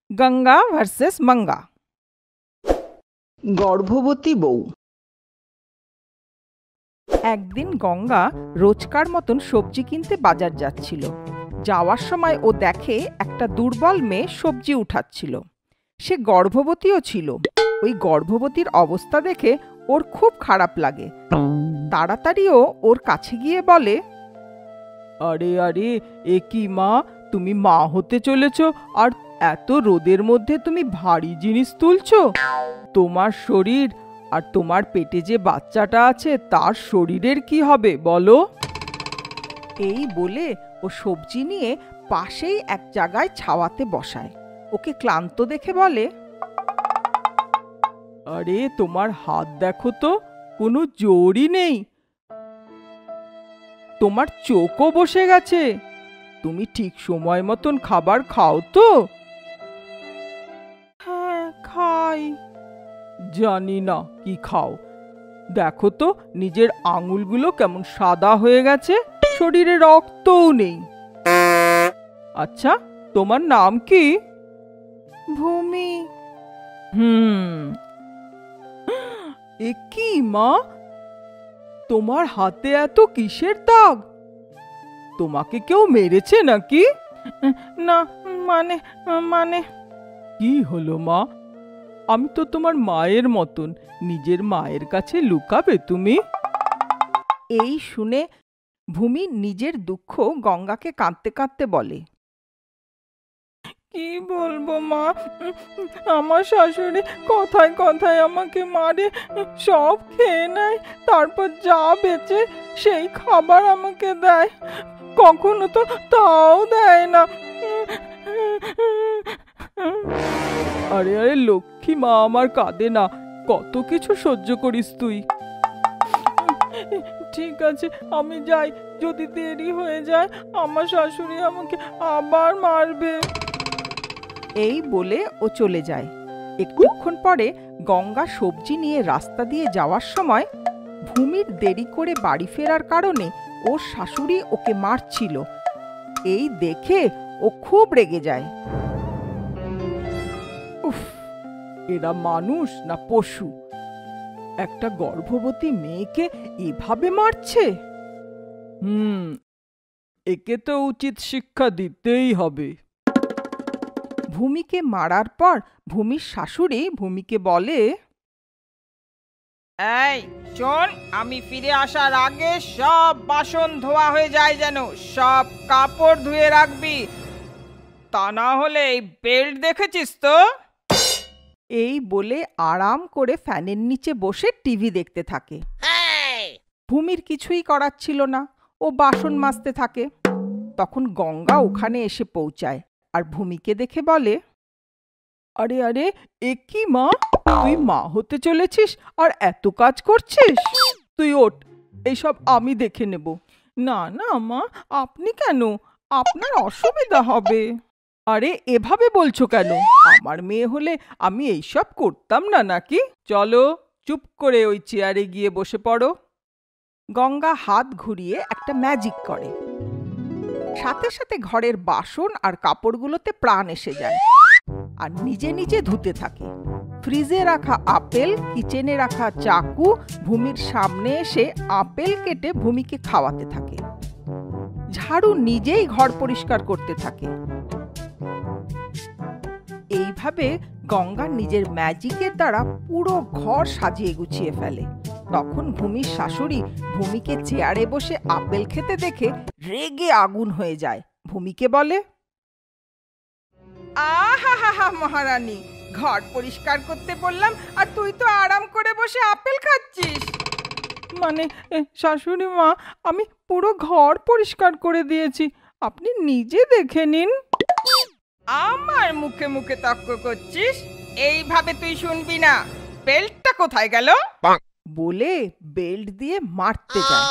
Ganga versus মঙ্গা। গর্ভবতী বউ। একদিন গঙ্গা রোজকার মতন সবজি কিনতে বাজার যাচ্ছিল। যাওয়ার সময় ও দেখে একটা দুর্বল মেয়ে সবজি উঠাচ্ছিল। সে গর্ভবতীও ছিল। ওই গর্ভবতীর অবস্থা দেখে ওর খুব খারাপ লাগে। তাড়াতাড়িও ওর কাছে গিয়ে বলে, আরে আরে, এ কি মা, তুমি মা হতে চলেছ, আর এত রোদের মধ্যে তুমি ভারী জিনিস তুলছো? তোমার শরীর আর তোমার পেটে যে বাচ্চাটা আছে তার শরীরের কি হবে বলো? এই বলে ও সবজি নিয়ে পাশেই এক জায়গায় ছাওয়াতে বসায়। ওকে ক্লান্ত দেখে বলে, আরে তোমার হাত দেখো তো, কোনো জোরই নেই। তোমার চোখও বসে গেছে। তুমি ঠিক সময় মতন খাবার খাও তো? হ্যাঁ, খাই। জানি না কি খাও। দেখো তো নিজের আঙুলগুলো কেমন সাদা হয়ে গেছে, শরীরে রক্তও নেই। আচ্ছা, তোমার নাম কি? ভূমি। এ কি মা, তোমার হাতে এত কিসের দাগ? তোমাকে কেউ মেরেছে নাকি? না, মানে মানে কি হলো মা? আমি তো তোমার মায়ের মতন, নিজের মায়ের কাছে লুকাবে তুমি? এই শুনে ভূমি নিজের দুঃখ গঙ্গাকে কাঁদতে কাঁদতে বলে, কি বলবো মা, আমার শাশুড়ি কথায় কথায় আমাকে মারে, সব খেয়ে নেয়, তারপর যা বেঁচে সেই খাবার আমাকে দেয়, কখনো তো তাও দেয় না। আরে আরে লক্ষ্মী মা আমার, কাঁদে না, কত কিছু সহ্য করিস তুই। ঠিক আছে, আমি যাই, যদি দেরি হয়ে যায় আমার শাশুড়ি আমাকে আবার মারবে। এই বলে ও চলে যায়। একটুক্ষণ পরে গঙ্গা সবজি নিয়ে রাস্তা দিয়ে যাওয়ার সময় ভূমির দেরি করে বাড়ি ফেরার কারণে ওর শাশুড়ি ওকে মারছিল। এই দেখে ও খুব রেগে যায়। উফ, এরা মানুষ না পশু? একটা গর্ভবতী মেয়েকে এভাবে মারছে। একে তো উচিত শিক্ষা দিতেই হবে। ভূমিকে মারার পর ভূমির শাশুড়ি ভূমিকে বলে, এই শোন, আমি ফিরে আসার আগে সব বাসন ধোয়া হয়ে যায়, যেন সব কাপড় ধুয়ে রাখবি, তা না হলে এই বেল্ট দেখেছিস তো? এই বলে আরাম করে ফ্যানের নিচে বসে টিভি দেখতে থাকে। ভূমির কিছুই করার ছিল না, ও বাসন মাজতে থাকে। তখন গঙ্গা ওখানে এসে পৌঁছায় আর ভূমিকে দেখে বলে, আরে আরে, এ কি মা, তুই মা হতে চলেছিস আর এত কাজ করছিস? তুই ওঠ, এইসব আমি দেখে নেব। না না মা, আপনি কেন? আপনার অসুবিধা হবে। আরে এভাবে বলছো কেন? আমার মেয়ে হলে আমি এইসব করতাম না নাকি? চলো, চুপ করে ওই চেয়ারে গিয়ে বসে পড়ো। গঙ্গা হাত ঘুরিয়ে একটা ম্যাজিক করে। সাথে সাথে ঘরের বাসন আর কাপড়গুলোতে প্রাণ এসে যায় আর নিজে নিজে ধুতে থাকে। ফ্রিজে রাখা আপেল, কিচেনে রাখা চাকু ভূমির সামনে এসে আপেল কেটে ভূমিকে খাওয়াতে থাকে। ঝাড়ু নিজেই ঘর পরিষ্কার করতে থাকে। এইভাবে গঙ্গা নিজের ম্যাজিকের দ্বারা পুরো ঘর সাজিয়ে গুছিয়ে ফেলে। তখন ভূমির শাশুড়ি ভূমিকে চেয়ারে বসে আপেল খেতে দেখে রেগে আগুন হয়ে যায়। ভূমিকে বলে, আহা মহারানী, ঘর পরিষ্কার করতে বললাম আর তুই তো আরাম করে বসে আপেল খাচ্ছিস। মানে শাশুড়ি মা, আমি পুরো ঘর পরিষ্কার করে দিয়েছি, আপনি নিজে দেখে নিন। আমার মুখে মুখে তর্ক করছিস? এইভাবে তুই শুনবি না। বেল্টটা কোথায় গেল? বলে বেল্ট দিয়ে মারতে যায়,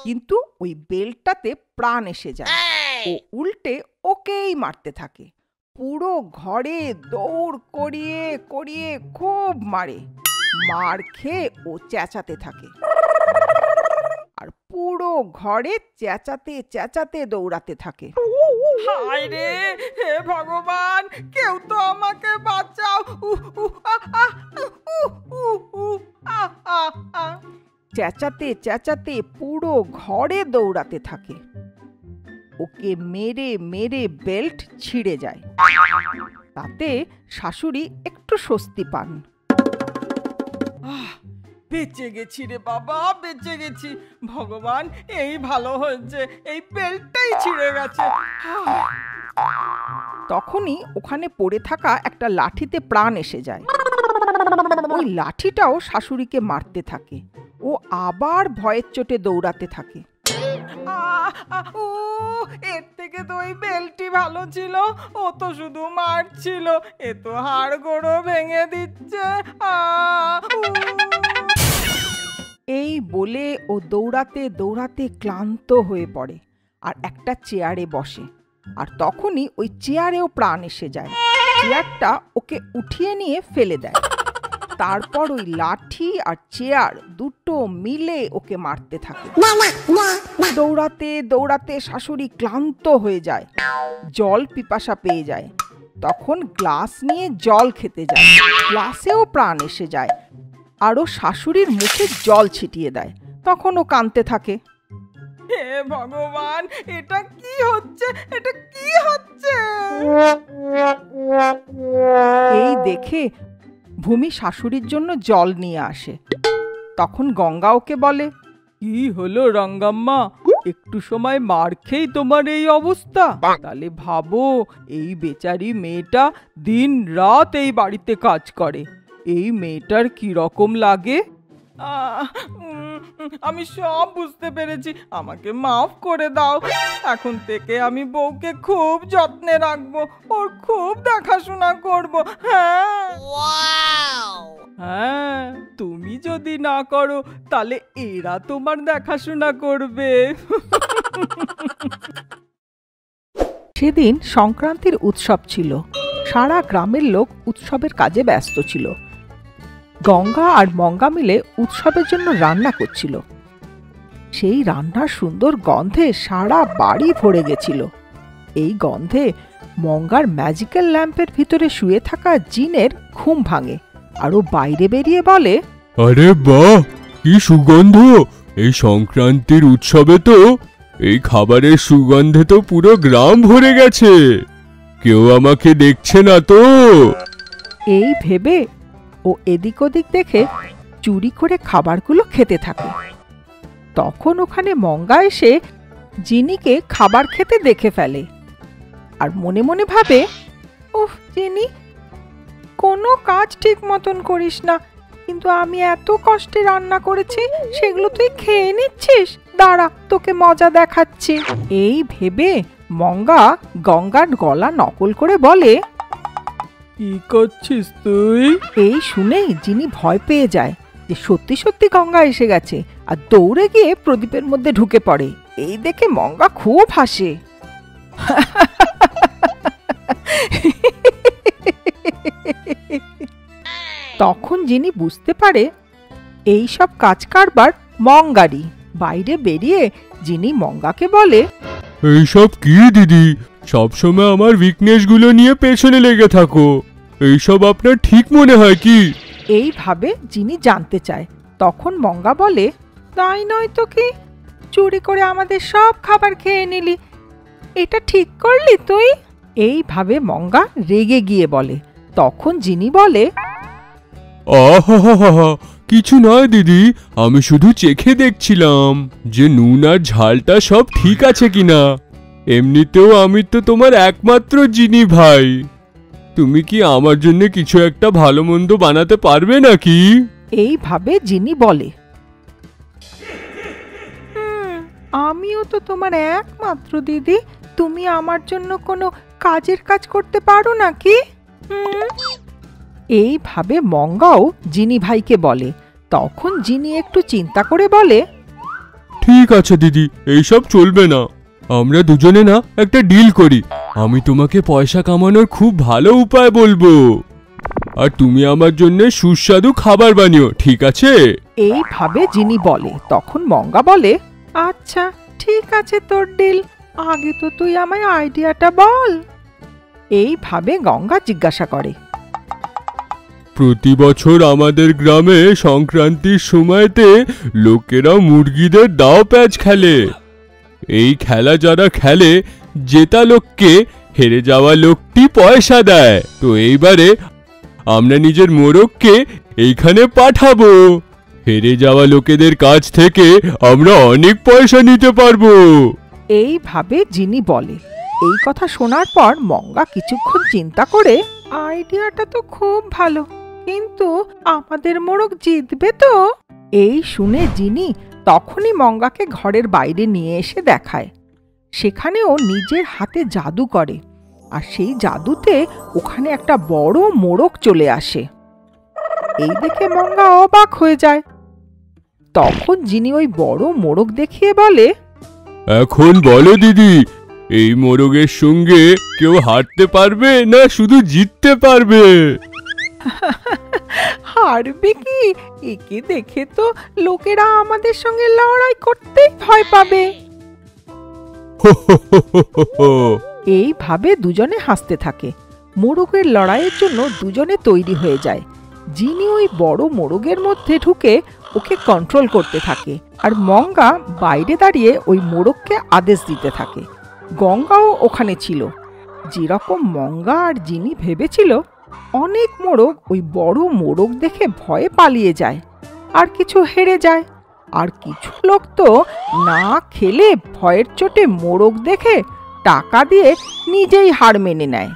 কিন্তু ওই বেল্টটাতে প্রাণ এসে যায়। ও উল্টে ওকেই মারতে থাকে। পুরো ঘরে দৌড় করিয়ে করিয়ে খুব মারে। মার খেয়ে ও চেঁচাতে থাকে, আর পুরো ঘরে চেঁচাতে চেঁচাতে দৌড়াতে থাকে। হায় রে, হে ভগবান, কেউ তো আমাকে বাঁচাও। চেঁচাতে চেঁচাতে পুরো ঘরে দৌড়াতে থাকে। ওকে মেরে মেরে বেল্ট ছিঁড়ে যায়। তাতে শাশুড়ি একটু স্বস্তি পান। বেঁচে গেছি রে বাবা, বেঁচে গেছি। ভগবান, এই ভালো হয়েছে, এই বেল্টটাই ছিঁড়ে গেছে। তখনই ওখানে পড়ে থাকা একটা লাঠিতে প্রাণ এসে যায়। ওই লাঠিটাও শাশুড়িকে মারতে থাকে। ও আবার ভয়ের চোটে দৌড়াতে থাকে। এর থেকে তো ওই বেল্টই ভালো ছিল, ও তো শুধু মারছিল, এ তো হাড় গোড়ো ভেঙে দিচ্ছে। এই বলে ও দৌড়াতে দৌড়াতে ক্লান্ত হয়ে পড়ে আর একটা চেয়ারে বসে। আর তখনই ওই চেয়ারেও প্রাণ এসে যায়। চেয়ারটা ওকে উঠিয়ে নিয়ে ফেলে দেয়। তারপর ওই লাঠি আর চেয়ার দুটো মিলে ওকে মারতে থাকে। দৌড়াতে দৌড়াতে শাশুড়ি ক্লান্ত হয়ে যায়, জল পিপাসা পেয়ে যায়। তখন গ্লাস নিয়ে জল খেতে যায়। গ্লাসেও প্রাণ এসে যায় আর ও শাশুড়ির মুখে জল ছিটিয়ে দেয়। তখন ও কাঁদতে থাকে। হে ভগবান, এটা কি হচ্ছে, এটা কি হচ্ছে? এই দেখে ভূমি শাশুড়ির জন্য জল নিয়ে আসে। তখন গঙ্গা ওকে বলে, কি হলো রঙ্গাম্মা, একটু সময় মার খেয়েই তোমার এই অবস্থা? তাহলে ভাবো, এই বেচারি মেয়েটা দিন রাত এই বাড়িতে কাজ করে, এই মেয়েটার কি রকম লাগে? আমি সব বুঝতে পেরেছি, আমাকে মাফ করে দাও। এখন থেকে আমি বউকে খুব যত্নে রাখবো, ওর খুব দেখাশোনা করবো। হ্যাঁ, তুমি যদি না করো তাহলে এরা তোমার দেখাশোনা করবে। সেদিন সংক্রান্তির উৎসব ছিল। সারা গ্রামের লোক উৎসবের কাজে ব্যস্ত ছিল। গঙ্গা আর মঙ্গা মিলে উৎসবের জন্য রান্না করছিল। সেই রান্নার সুন্দর গন্ধে সারা বাড়ি ভরে গেছিল। এই গন্ধে মঙ্গার ম্যাজিক্যাল ল্যাম্পের ভিতরে শুয়ে থাকা জিনের ঘুম ভাঙে আর ও বাইরে বেরিয়ে বলে, আরে বাহ, কি সুগন্ধ! এই সংক্রান্তির উৎসবে তো এই খাবারের সুগন্ধে তো পুরো গ্রাম ভরে গেছে। কেউ আমাকে দেখছে না তো? এই ভেবে ও এদিক ওদিক দেখে চুরি করে খাবারগুলো খেতে থাকে। তখন ওখানে মঙ্গা এসে জিনিকে খাবার খেতে দেখে ফেলে আর মনে মনে ভাবে, উফ জিনি, কোনো কাজ ঠিক মতন করিস না, কিন্তু আমি এত কষ্টে রান্না করেছি, সেগুলো তুই খেয়ে নিচ্ছিস। দাঁড়া, তোকে মজা দেখাচ্ছি। এই ভেবে মঙ্গা গঙ্গার গলা নকল করে বলে, কি করছিস তুই? এই শুনেই জিনি ভয় পেয়ে যায় যে সত্যি সত্যি গঙ্গা এসে গেছে আর দৌড়ে গিয়ে প্রদীপের মধ্যে ঢুকে পড়ে। এই দেখে মঙ্গা খুব হাসে। তখন জিনি বুঝতে পারে এই সব কাজ কারবার মঙ্গারই। বাইরে বেরিয়ে জিনি মঙ্গাকে বলে, এইসব কি দিদি, সবসময় আমার উইকনেসগুলো নিয়ে পেছনে লেগে থাকো, এইসব আপনার ঠিক মনে হয় কি? এইভাবে জিনি জানতে চায়। তখন মঙ্গা বলে, তাই নয় তো কি, চুরি করে আমাদের সব খাবার খেয়ে নিলি, এটা ঠিক করলি তুই? এইভাবে মঙ্গা রেগে গিয়ে বলে। তখন জিনি বলে, আহা, কিছু নয় দিদি, আমি শুধু চেখে দেখছিলাম যে নুন আর ঝালটা সব ঠিক আছে কিনা। এমনিতেও আমি তো তোমার একমাত্র জিনি ভাই, তুমি কি আমার জন্য কিছু একটা ভালো মন্দ বানাতে পারবে নাকি? এইভাবে জিনি বলে, আমিও তো তোমার একমাত্র দিদি, তুমি আমার জন্য কোনো কাজের কাজ করতে পারো নাকি? এইভাবে মঙ্গাও জিনি ভাইকে বলে। তখন জিনি একটু চিন্তা করে বলে, ঠিক আছে দিদি, এইসব চলবে না, আমরা দুজনে না একটা ডিল করি। আমি তোমাকে পয়সা কামানোর খুব ভালো উপায় বলবো, আর তুমি আমার জন্য সুস্বাদু খাবার বানিও, ঠিক আছে? এইভাবে জিনি বলে। তখন মঙ্গা বলে, আচ্ছা ঠিক আছে তোর ডিল, আগে তো তুই আমায় আইডিয়াটা বল। এইভাবে গঙ্গা জিজ্ঞাসা করে। প্রতি বছর আমাদের গ্রামে সংক্রান্তির সময়তে লোকেরা মুরগিদের দাও প্যাচ খেলে। এই খেলা যারা খেলে জেতা লোককে হেরে যাওয়া লোকটি পয়সা দেয়। তো এইবারে আমরা নিজের মোরগকে এইখানে পাঠাবো। হেরে যাওয়া লোকেদের কাছ থেকে আমরা অনেক পয়সা নিতে পারবো। এইভাবে জিনি বলে। এই কথা শোনার পর মঙ্গা কিছুক্ষণ চিন্তা করে, আইডিয়াটা তো খুব ভালো, কিন্তু আমাদের মোরগ জিতবে তো? এই শুনে জিনি তখনই মঙ্গাকে ঘরের বাইরে নিয়ে এসে দেখায়। সেখানে ও নিজের হাতে জাদু করে, আর সেই জাদুতে ওখানে একটা বড় মোরগ চলে আসে। এই দেখে মঙ্গা অবাক হয়ে যায়। তখন জিনি ওই বড় মোরগ দেখিয়ে বলে, এখন বলো দিদি, এই মোরগের সঙ্গে কেউ হারতে পারবে না শুধু জিততে পারবে? হারবে কি? একে দেখে তো লোকেরা আমাদের সঙ্গে লড়াই করতেই ভয় পাবে। এইভাবে দুজনে হাসতে থাকে। মোরগের লড়াইয়ের জন্য দুজনে তৈরি হয়ে যায়। জিনি ওই বড় মোরগের মধ্যে ঢুকে ওকে কন্ট্রোল করতে থাকে, আর মঙ্গা বাইরে দাঁড়িয়ে ওই মোরগকে আদেশ দিতে থাকে। গঙ্গাও ওখানে ছিল। যেরকম মঙ্গা আর জিনি ভেবেছিল, অনেক মোরগ ওই বড় মোরগ দেখে ভয়ে পালিয়ে যায়, আর কিছু হেরে যায়, আর কিছু লোক তো না খেলে ভয়ের চোটে মোরগ দেখে টাকা দিয়ে নিজেই হার মেনে নেয়।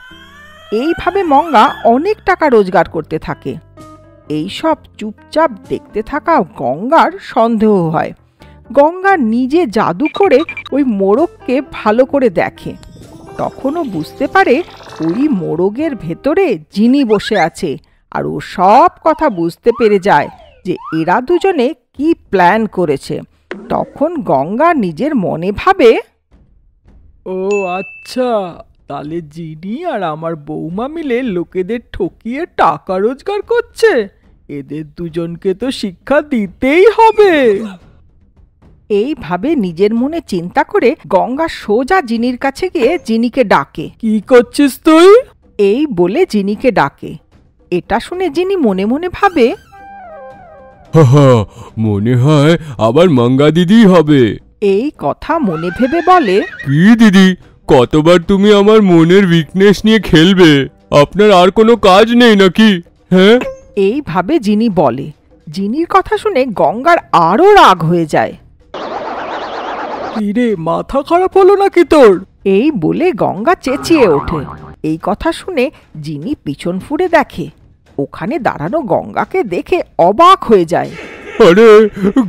এইভাবে মঙ্গা অনেক টাকা রোজগার করতে থাকে। এইসব চুপচাপ দেখতে থাকা গঙ্গার সন্দেহ হয়। গঙ্গা নিজে জাদু করে ওই মোরগকে ভালো করে দেখে। তখনও বুঝতে পারে ওই মোরগের ভেতরে জিনি বসে আছে, আর ও সব কথা বুঝতে পেরে যায় যে এরা দুজনে কি প্ল্যান করেছে। তখন গঙ্গা নিজের মনে ভাবে, ও আচ্ছা, তাহলে জিনি আর আমার বৌমা মিলে লোকেদের ঠকিয়ে টাকা রোজগার করছে। এদের দুজনকে তো শিক্ষা দিতেই হবে। এইভাবে নিজের মনে চিন্তা করে গঙ্গা সোজা জিনির কাছে গিয়ে জিনিকে ডাকে। কি করছিস তুই? এই বলে জিনিকে ডাকে। এটা শুনে জিনি মনে মনে ভাবে, মনে হয় আবার মঙ্গা দিদি হবে। এই কথা মনে ভেবে বলে, কি দিদি, কতবার তুমি আমার মনের উইকনেস নিয়ে খেলবে? আপনার আর কোনো কাজ নেই নাকি? হ্যাঁ, এইভাবে জিনি বলে। জিনির কথা শুনে গঙ্গার আরো রাগ হয়ে যায়। কিরে, মাথা খারাপ হলো নাকি তোর? এই বলে গঙ্গা চেঁচিয়ে ওঠে। এই কথা শুনে জিনি পিছন ফুরে দেখে। ওখানে দাঁড়ানো গঙ্গাকে দেখে অবাক হয়ে যায়। আরে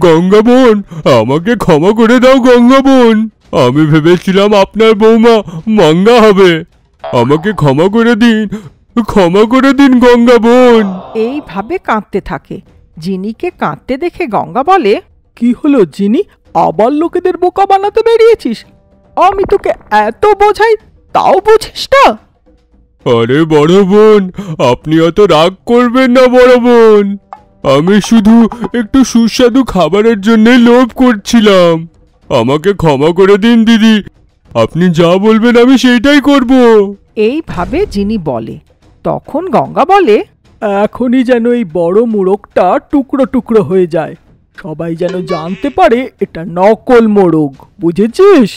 গঙ্গা বোন, আমাকে ক্ষমা করে দাও গঙ্গা বোন। আমি ভেবেছিলাম আপনার বৌমা মঙ্গা হবে। আমাকে ক্ষমা করে দিন, ক্ষমা করে দিন গঙ্গা বোন। এইভাবে কাঁদতে থাকে। জিনিকে কাঁদতে দেখে গঙ্গা বলে, কি হলো জিনি, আবার লোকেদের বোকা বানাতে বেরিয়েছিস? আমি তোকে এত বোঝাই, তাও বুঝিস না? আরে বড় বোন, আপনি অত রাগ করবেন না বড় বোন। আমি শুধু একটু সুস্বাদু খাবারের জন্য লোভ করছিলাম। আমাকে ক্ষমা করে দিন দিদি। আপনি যা বলবেন আমি সেইটাই করব। এইভাবে জিনি বলে। তখন গঙ্গা বলে, এখনই যেন এই বড় মোরগটা টুকরো টুকরো হয়ে যায়, সবাই যেন জানতে পারে এটা নকল মোরগ, বুঝেছিস?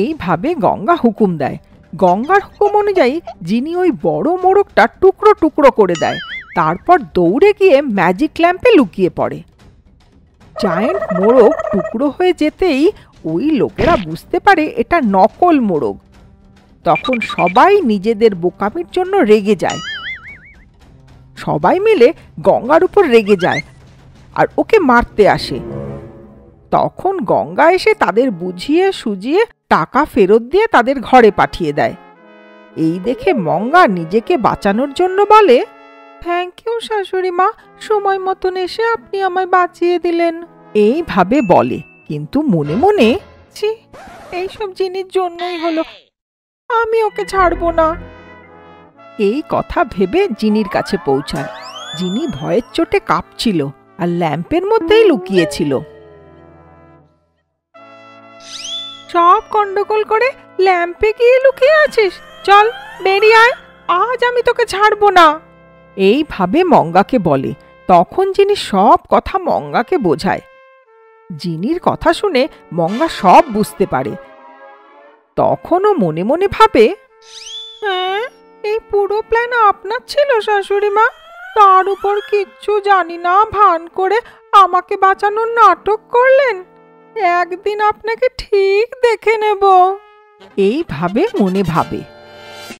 এইভাবে গঙ্গা হুকুম দেয়। গঙ্গার হুকুম অনুযায়ী জিনি ওই বড় মোরগটা টুকরো টুকরো করে দেয়। তারপর দৌড়ে গিয়ে ম্যাজিক ল্যাম্পে লুকিয়ে পড়ে। জায়েন্ট মোরগ টুকরো হয়ে যেতেই ওই লোকেরা বুঝতে পারে এটা নকল মোরগ। তখন সবাই নিজেদের বোকামির জন্য রেগে যায়। সবাই মিলে গঙ্গার উপর রেগে যায় আর ওকে মারতে আসে। তখন গঙ্গা এসে তাদের বুঝিয়ে সুজিয়ে টাকা ফেরত দিয়ে তাদের ঘরে পাঠিয়ে দেয়। এই দেখে মঙ্গা নিজেকে বাঁচানোর জন্য বলে, থ্যাংক ইউ শাশুড়ি মা, সময় মতন এসে আপনি আমায় বাঁচিয়ে দিলেন। এইভাবে বলে, কিন্তু মনে মনে, ছি, এইসব জিনিস জন্যই হলো, আমি ওকে ছাড়বো না। এই কথা ভেবে জিনির কাছে পৌঁছায়। জিনি ভয়ের চোটে কাঁপছিল আর ল্যাম্পের মধ্যেই লুকিয়েছিল। সব গন্ডগোল করে ল্যাম্পে গিয়ে লুকিয়ে আছিস? চল বেরিয়ে আয়, আজ আমি তোকে ছাড়বো না। এইভাবে মঙ্গাকে বলে। তখন জিনি সব কথা মঙ্গাকে বোঝায়। জিনির কথা শুনে মঙ্গা সব বুঝতে পারে। তখনও মনে মনে ভাবে, হ্যাঁ, এই পুরো প্ল্যান আপনার ছিল শাশুড়ি মা। তার উপর কিচ্ছু জানি না ভান করে আমাকে বাঁচানোর নাটক করলেন। একদিন আপনাকে ঠিক দেখে নেব। এইভাবে মনে ভাবে।